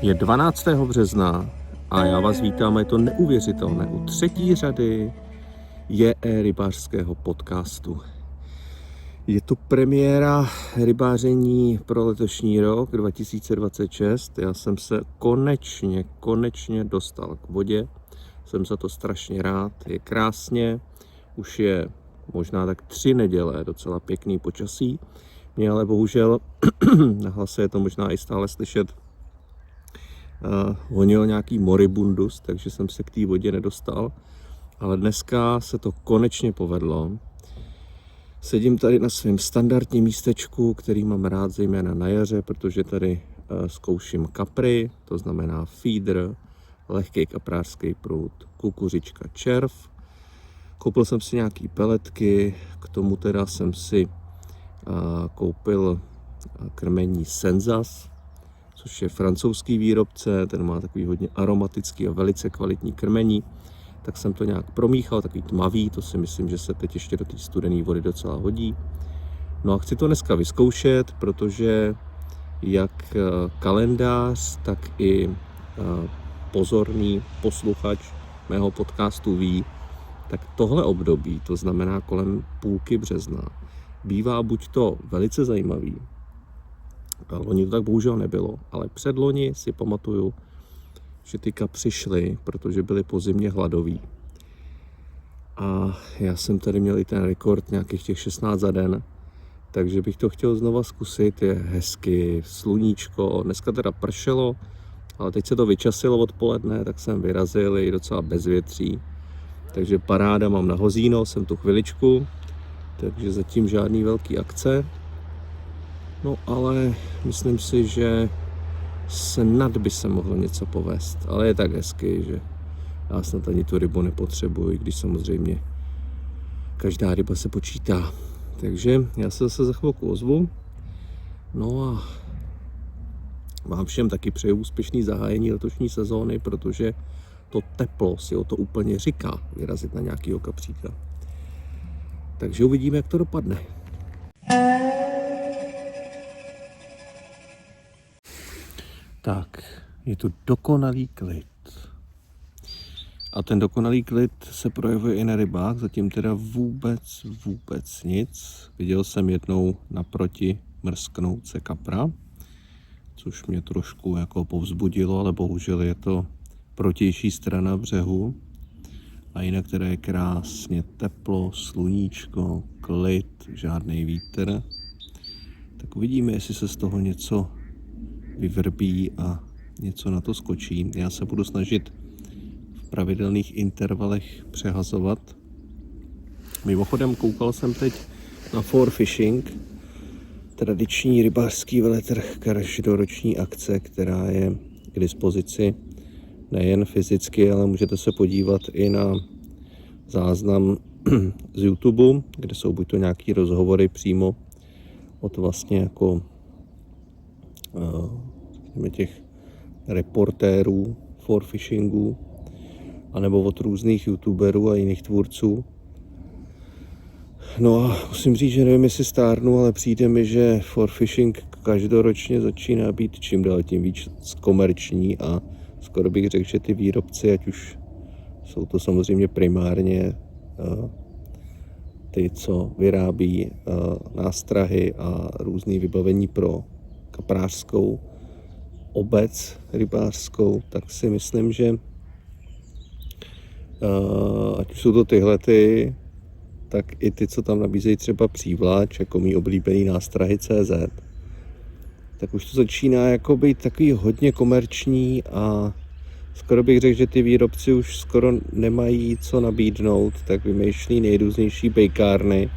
Je 12. března a já vás vítám, je to neuvěřitelné. U třetí řady je rybářského podcastu. Je to premiéra rybáření pro letošní rok 2026. Já jsem se konečně dostal k vodě. Jsem za to strašně rád. Je krásně. Už je možná tak 3 neděle docela pěkný počasí. Mě ale bohužel na hlase je to možná i stále slyšet, honil nějaký moribundus, takže jsem se k té vodě nedostal. Ale dneska se to konečně povedlo. Sedím tady na svém standardním místečku, který mám rád zejména na jaře, protože tady zkouším kapry, to znamená feeder, lehký kaprářský proud, kukuřička, červ. Koupil jsem si nějaký peletky, k tomu teda jsem si koupil krmení Sensas, což je francouzský výrobce, ten má takový hodně aromatický a velice kvalitní krmení. Tak jsem to nějak promíchal, takový tmavý, to si myslím, že se teď ještě do té studené vody docela hodí. No a chci to dneska vyzkoušet, protože jak kalendář, tak i pozorný posluchač mého podcastu ví, tak tohle období, to znamená kolem půlky března, bývá buď to velice zajímavý, loni to tak bohužel nebylo, ale předloni si pamatuju, že ty kapři šly, protože byly po zimě hladoví. A já jsem tady měl i ten rekord nějakých těch 16 za den, takže bych to chtěl znova zkusit. Je hezky, sluníčko, dneska teda pršelo, ale teď se to vyčasilo odpoledne, tak jsem vyrazil, je docela bezvětří. Takže paráda, mám na hozíno, jsem tu chviličku, takže zatím žádný velký akce. No ale myslím si, že snad by se mohlo něco povést, ale je tak hezky, že já snad ani tu rybu nepotřebuji, když samozřejmě každá ryba se počítá. Takže já se zase za chvilku ozvu. No a vám všem taky přeju úspěšný zahájení letošní sezóny, protože to teplo si o to úplně říká, vyrazit na nějakýho kapříka. Takže uvidíme, jak to dopadne. Tak, je tu dokonalý klid. A ten dokonalý klid se projevuje i na rybách, zatím teda vůbec nic. Viděl jsem jednou naproti mrsknout se kapra, což mě trošku jako povzbudilo, ale bohužel je to protější strana břehu. A jinak teda je krásně teplo, sluníčko, klid, žádný vítr. Tak uvidíme, jestli se z toho něco vyvrbí a něco na to skočí. Já se budu snažit v pravidelných intervalech přehazovat. Mimochodem koukal jsem teď na For Fishing, tradiční rybářský veletrh, každoroční akce, která je k dispozici nejen fyzicky, ale můžete se podívat i na záznam z YouTube, kde jsou buď to nějaký rozhovory přímo od vlastně jako těch reportérů For Fishingu, anebo od různých youtuberů a jiných tvůrců. No a musím říct, že nevím, jestli stárnu, ale přijde mi, že For Fishing každoročně začíná být čím dál tím víc komerční a skoro bych řekl, že ty výrobci, ať už jsou to samozřejmě primárně ty, co vyrábí nástrahy a různé vybavení pro kaprářskou obec rybářskou, tak si myslím, že ať už jsou to tyhlety, tak i ty, co tam nabízejí třeba Přívlač, jako mý oblíbený nástrahy CZ, tak už to začíná jako být takový hodně komerční a skoro bych řekl, že ty výrobci už skoro nemají co nabídnout, tak vymýšlí nejrůznější bejkárny,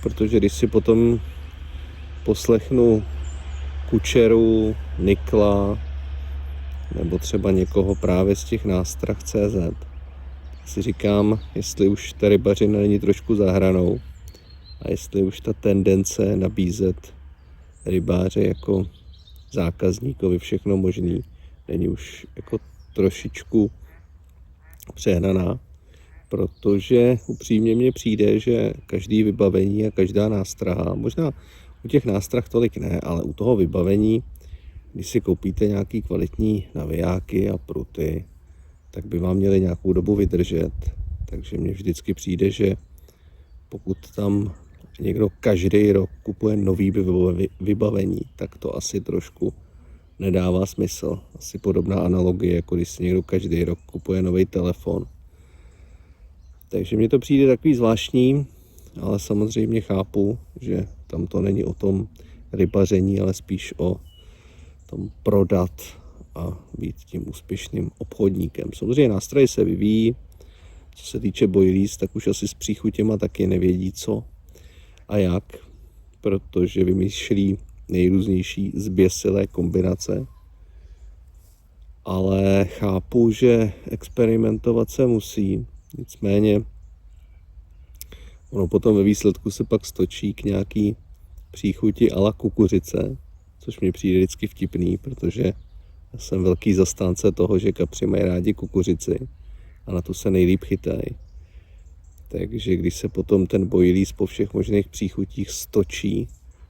protože když si potom poslechnu Kučeru, Nikla nebo třeba někoho právě z těch nástrah CZ, tak si říkám, jestli už ta rybařina není trošku za hranou a jestli už ta tendence nabízet rybáře jako zákazníkovi všechno možný není už jako trošičku přehnaná, protože upřímně mně přijde, že každý vybavení a každá nástraha, možná u těch nástrah tolik ne, ale u toho vybavení když si koupíte nějaký kvalitní navijáky a pruty, tak by vám měly nějakou dobu vydržet. Takže mně vždycky přijde, že pokud tam někdo každý rok kupuje nový vybavení, tak to asi trošku nedává smysl. Asi podobná analogie, jako když si někdo každý rok kupuje nový telefon. Takže mně to přijde takový zvláštní, ale samozřejmě chápu, že tam to není o tom rybaření, ale spíš o tom prodat a být tím úspěšným obchodníkem. Samozřejmě nástroje se vyvíjí. Co se týče boilies, tak už asi s příchutěma taky nevědí co a jak, protože vymýšlí nejrůznější zběsilé kombinace. Ale chápu, že experimentovat se musí, nicméně ono potom ve výsledku se pak stočí k nějaký příchuti a la kukuřice, což mi přijde vždycky vtipný, protože já jsem velký zastánce toho, že kapři mají rádi kukuřici a na tu se nejlíp chytají. Takže když se potom ten boilies po všech možných příchutích stočí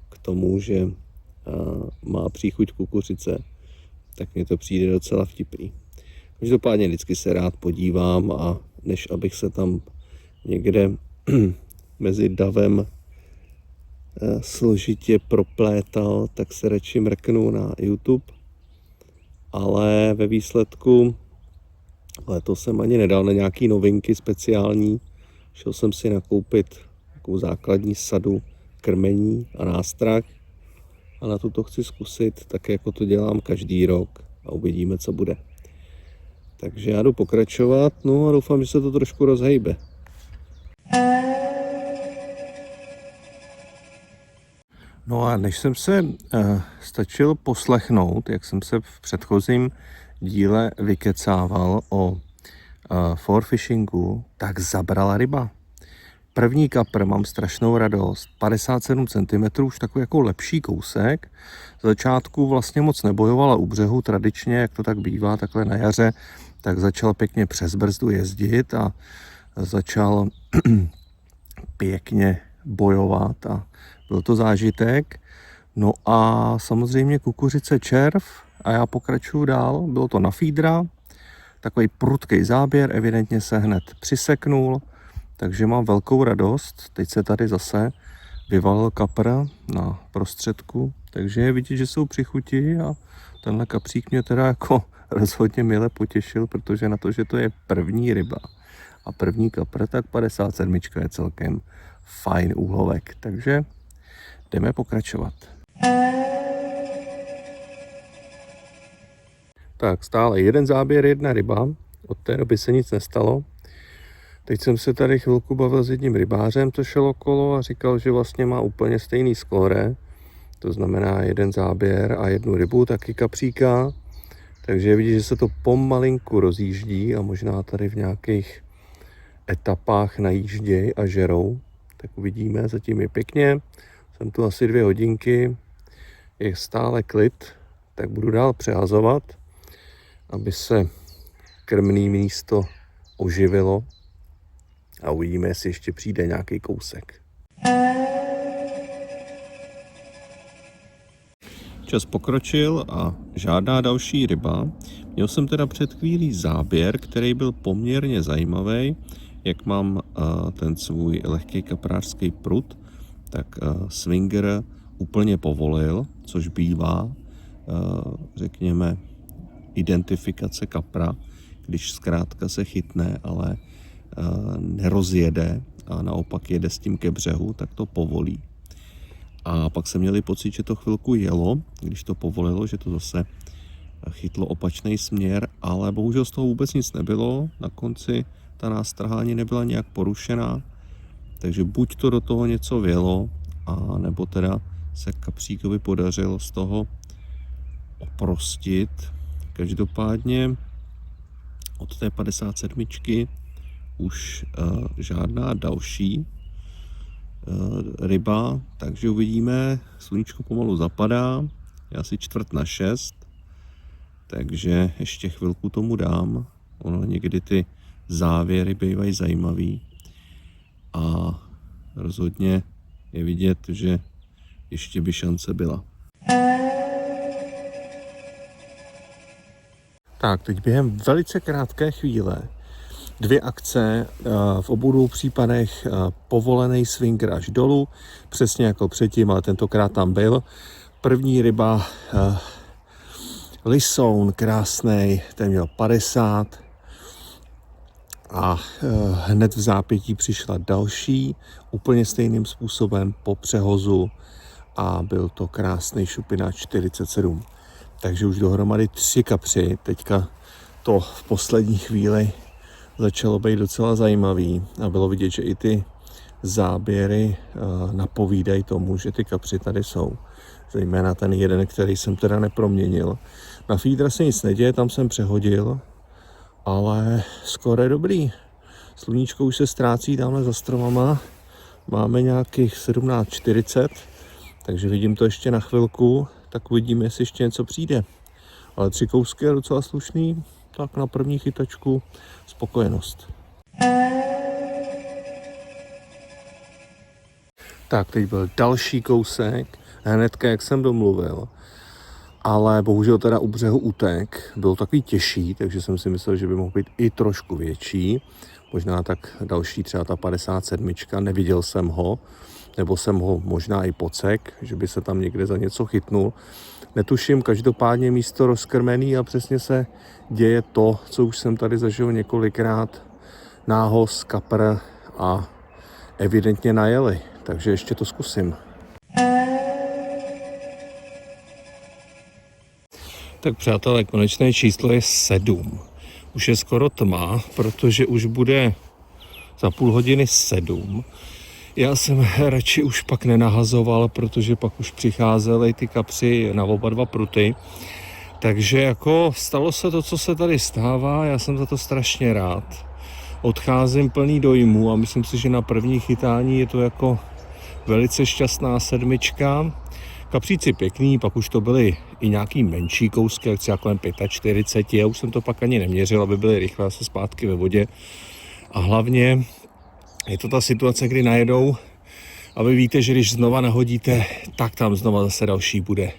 k tomu, že má příchuť kukuřice, tak mně to přijde docela vtipný. Každopádně vždycky se rád podívám a než abych se tam někde mezi davem složitě proplétal, tak se radši mrknu na YouTube. Ale ve výsledku letos jsem ani nedal na nějaký novinky speciální. Šel jsem si nakoupit takovou základní sadu krmení a nástrah a na to chci zkusit, tak jako to dělám každý rok a uvidíme, co bude. Takže já jdu pokračovat, no a doufám, že se to trošku rozhejbe. No a než jsem se stačil poslechnout, jak jsem se v předchozím díle vykecával o forfishingu, tak zabrala ryba. První kapr, mám strašnou radost, 57 cm, už takový jako lepší kousek. Z začátku vlastně moc nebojovala u břehu, tradičně, jak to tak bývá, takhle na jaře, tak začal pěkně přes brzdu jezdit a začal pěkně bojovat a byl to zážitek. No a samozřejmě kukuřice červ a já pokračuju dál, bylo to na feedra, takový prudký záběr, evidentně se hned přiseknul, takže mám velkou radost. Teď se tady zase vyvalil kapr na prostředku, takže je vidět, že jsou při chuti a tenhle kapřík mě teda jako rozhodně mile potěšil, protože na to, že to je první ryba a první kapr, tak 57 je celkem fajn úlovek, takže jdeme pokračovat. Tak stále jeden záběr, jedna ryba, od té doby se nic nestalo. Teď jsem se tady chvilku bavil s jedním rybářem, co šel okolo a říkal, že vlastně má úplně stejný skóre. To znamená jeden záběr a jednu rybu, taky kapříka. Takže vidíte, že se to pomalinku rozjíždí a možná tady v nějakých etapách najíždějí a žerou. Tak uvidíme, zatím je pěkně. Jsem tu asi 2 hodinky, je stále klid, tak budu dál přehazovat, aby se krmný místo oživilo a uvidíme, jestli ještě přijde nějaký kousek. Čas pokročil a žádná další ryba. Měl jsem teda před chvílí záběr, který byl poměrně zajímavý, jak mám ten svůj lehký kaprářský prut, tak swinger úplně povolil, což bývá, řekněme, identifikace kapra, když zkrátka se chytne, ale nerozjede a naopak jede s tím ke břehu, tak to povolí. A pak jsem měli pocit, že to chvilku jelo, když to povolilo, že to zase chytlo opačný směr, ale bohužel z toho vůbec nic nebylo. Na konci ta nástraha ani nebyla nějak porušená, takže buď to do toho něco vjelo, a nebo teda se kapříkovi podařilo z toho oprostit. Každopádně od té 57 už žádná další ryba, takže uvidíme, sluníčko pomalu zapadá, je asi 5:45, takže ještě chvilku tomu dám, ono někdy ty závěry bývají zajímavý a rozhodně je vidět, že ještě by šance byla. Tak, teď během velice krátké chvíle 2 akce, v obou případech povolený swinger až dolů, přesně jako předtím, ale tentokrát tam byl. První ryba lisoun krásnej, ten měl 50 a hned v zápětí přišla další, úplně stejným způsobem po přehozu a byl to krásný šupináč 47. Takže už dohromady 3 kapři, teďka to v poslední chvíli začalo být docela zajímavý a bylo vidět, že i ty záběry napovídají tomu, že ty kapři tady jsou. Zejména ten jeden, který jsem teda neproměnil. Na feeder se nic neděje, tam jsem přehodil, ale skoro je dobrý. Sluníčko už se ztrácí tamhle za stromama. Máme nějakých 17:40, takže vidím to ještě na chvilku, tak uvidíme, jestli ještě něco přijde. Ale 3 kousky je docela slušný, tak na první chytačku spokojenost. Tak, teď byl další kousek, hnedka jak jsem domluvil, ale bohužel teda u břehu utek, byl takový těžší, takže jsem si myslel, že by mohl být i trošku větší, možná tak další třeba ta 57, neviděl jsem ho, nebo jsem ho možná i pocek, že by se tam někde za něco chytnul. Netuším, každopádně místo rozkrmený a přesně se děje to, co už jsem tady zažil několikrát, nához, kapr a evidentně najeli, takže ještě to zkusím. Tak přátelé, konečné číslo je 7. Už je skoro tma, protože už bude za půl hodiny 7. Já jsem radši už pak nenahazoval, protože pak už přicházely ty kapři na oba 2 pruty. Takže jako stalo se to, co se tady stává, já jsem za to strašně rád. Odcházím plný dojmu a myslím si, že na první chytání je to jako velice šťastná 7. Kapříci pěkný, pak už to byly i nějaký menší kousky, jak třeba kolem 45, já už jsem to pak ani neměřil, aby byly rychle se zpátky ve vodě. A hlavně je to ta situace, kdy najedou a vy víte, že když znova nahodíte, tak tam znova zase další bude.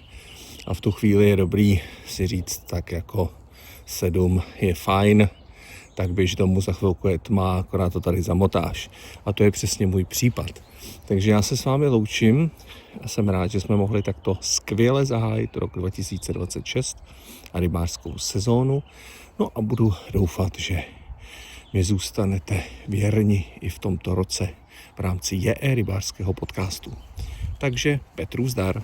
A v tu chvíli je dobrý si říct, tak jako 7 je fajn, tak běž domů, za chvilku je tma, akorát to tady zamotáš. A to je přesně můj případ. Takže já se s vámi loučím a jsem rád, že jsme mohli takto skvěle zahájit rok 2026 a rybářskou sezónu. No a budu doufat, že mi zůstanete věrni i v tomto roce v rámci JE rybářského podcastu. Takže Petru zdar.